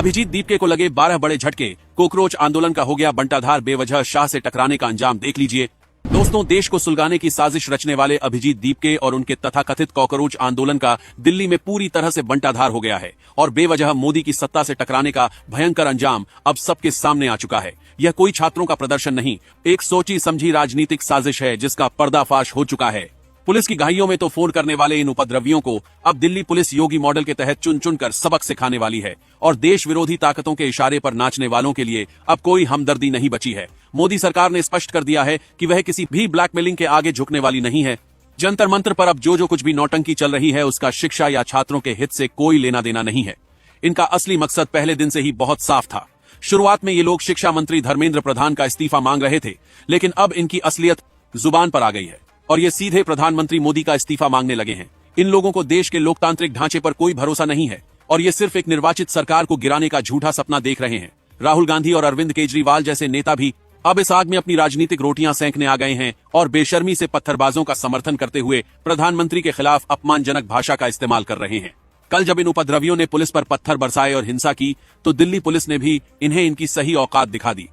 अभिजीत दीपके को लगे 12 बड़े झटके। कोकरोच आंदोलन का हो गया बंटाधार। बेवजह शाह से टकराने का अंजाम देख लीजिए। दोस्तों, देश को सुलगाने की साजिश रचने वाले अभिजीत दीपके और उनके तथाकथित कॉकरोच आंदोलन का दिल्ली में पूरी तरह से बंटाधार हो गया है और बेवजह मोदी की सत्ता से टकराने का भयंकर अंजाम अब सबके सामने आ चुका है। यह कोई छात्रों का प्रदर्शन नहीं, एक सोची समझी राजनीतिक साजिश है जिसका पर्दाफाश हो चुका है। पुलिस की घाइयों में तो फोन करने वाले इन उपद्रवियों को अब दिल्ली पुलिस योगी मॉडल के तहत चुन चुनकर सबक सिखाने वाली है और देश विरोधी ताकतों के इशारे पर नाचने वालों के लिए अब कोई हमदर्दी नहीं बची है। मोदी सरकार ने स्पष्ट कर दिया है कि वह किसी भी ब्लैकमेलिंग के आगे झुकने वाली नहीं है। जंतर मंत्र पर अब जो कुछ भी नौटंकी चल रही है उसका शिक्षा या छात्रों के हित से कोई लेना देना नहीं है। इनका असली मकसद पहले दिन से ही बहुत साफ था। शुरुआत में ये लोग शिक्षा मंत्री धर्मेंद्र प्रधान का इस्तीफा मांग रहे थे, लेकिन अब इनकी असलियत जुबान पर आ गई है और ये सीधे प्रधानमंत्री मोदी का इस्तीफा मांगने लगे हैं। इन लोगों को देश के लोकतांत्रिक ढांचे पर कोई भरोसा नहीं है और ये सिर्फ एक निर्वाचित सरकार को गिराने का झूठा सपना देख रहे हैं। राहुल गांधी और अरविंद केजरीवाल जैसे नेता भी अब इस आग में अपनी राजनीतिक रोटियां सेंकने आ गए हैं और बेशर्मी से पत्थरबाजों का समर्थन करते हुए प्रधानमंत्री के खिलाफ अपमानजनक भाषा का इस्तेमाल कर रहे हैं। कल जब इन उपद्रवियों ने पुलिस पर पत्थर बरसाए और हिंसा की तो दिल्ली पुलिस ने भी इन्हें इनकी सही औकात दिखा दी।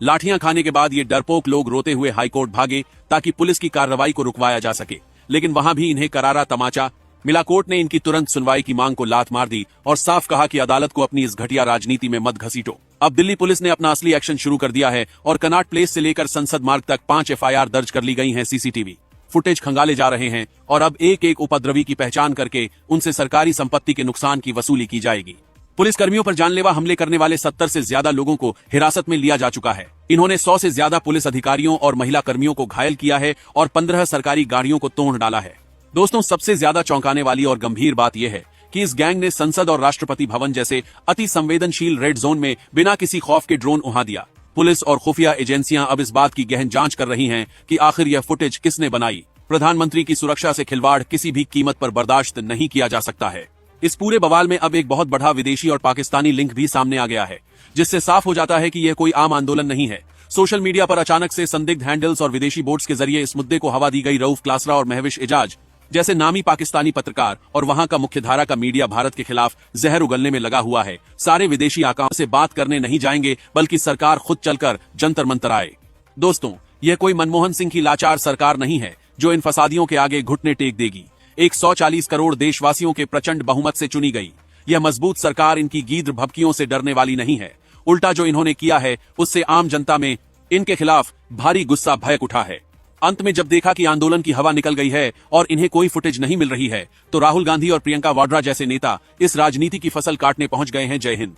लाठियां खाने के बाद ये डरपोक लोग रोते हुए हाईकोर्ट भागे ताकि पुलिस की कार्रवाई को रुकवाया जा सके, लेकिन वहां भी इन्हें करारा तमाचा मिला। कोर्ट ने इनकी तुरंत सुनवाई की मांग को लात मार दी और साफ कहा कि अदालत को अपनी इस घटिया राजनीति में मत घसीटो। अब दिल्ली पुलिस ने अपना असली एक्शन शुरू कर दिया है और कनॉट प्लेस से लेकर संसद मार्ग तक 5 FIR दर्ज कर ली गई हैं। सीसीटीवी फुटेज खंगाले जा रहे हैं और अब एक एक उपद्रवी की पहचान करके उनसे सरकारी संपत्ति के नुकसान की वसूली की जाएगी। पुलिस कर्मियों पर जानलेवा हमले करने वाले 70 से ज्यादा लोगों को हिरासत में लिया जा चुका है। इन्होंने 100 से ज्यादा पुलिस अधिकारियों और महिला कर्मियों को घायल किया है और 15 सरकारी गाड़ियों को तोड़ डाला है। दोस्तों, सबसे ज्यादा चौंकाने वाली और गंभीर बात यह है कि इस गैंग ने संसद और राष्ट्रपति भवन जैसे अति संवेदनशील रेड जोन में बिना किसी खौफ के ड्रोन उड़ा दिया। पुलिस और खुफिया एजेंसियां अब इस बात की गहन जांच कर रही हैं कि आखिर यह फुटेज किसने बनाई। प्रधानमंत्री की सुरक्षा से खिलवाड़ किसी भी कीमत पर बर्दाश्त नहीं किया जा सकता है। इस पूरे बवाल में अब एक बहुत बड़ा विदेशी और पाकिस्तानी लिंक भी सामने आ गया है, जिससे साफ हो जाता है कि यह कोई आम आंदोलन नहीं है। सोशल मीडिया पर अचानक से संदिग्ध हैंडल्स और विदेशी बोर्ड्स के जरिए इस मुद्दे को हवा दी गई। रऊफ क्लासरा और महविश एजाज जैसे नामी पाकिस्तानी पत्रकार और वहां का मुख्यधारा का मीडिया भारत के खिलाफ जहर उगलने में लगा हुआ है। सारे विदेशी आकाओं से बात करने नहीं जाएंगे, बल्कि सरकार खुद चलकर जंतर मंतर आए। दोस्तों, यह कोई मनमोहन सिंह की लाचार सरकार नहीं है जो इन फसादियों के आगे घुटने टेक देगी। 140 करोड़ देशवासियों के प्रचंड बहुमत से चुनी गई यह मजबूत सरकार इनकी गीदड़ भभकियों से डरने वाली नहीं है। उल्टा जो इन्होंने किया है उससे आम जनता में इनके खिलाफ भारी गुस्सा भड़क उठा है। अंत में जब देखा कि आंदोलन की हवा निकल गई है और इन्हें कोई फुटेज नहीं मिल रही है तो राहुल गांधी और प्रियंका वाड्रा जैसे नेता इस राजनीति की फसल काटने पहुंच गए हैं। जय हिंद।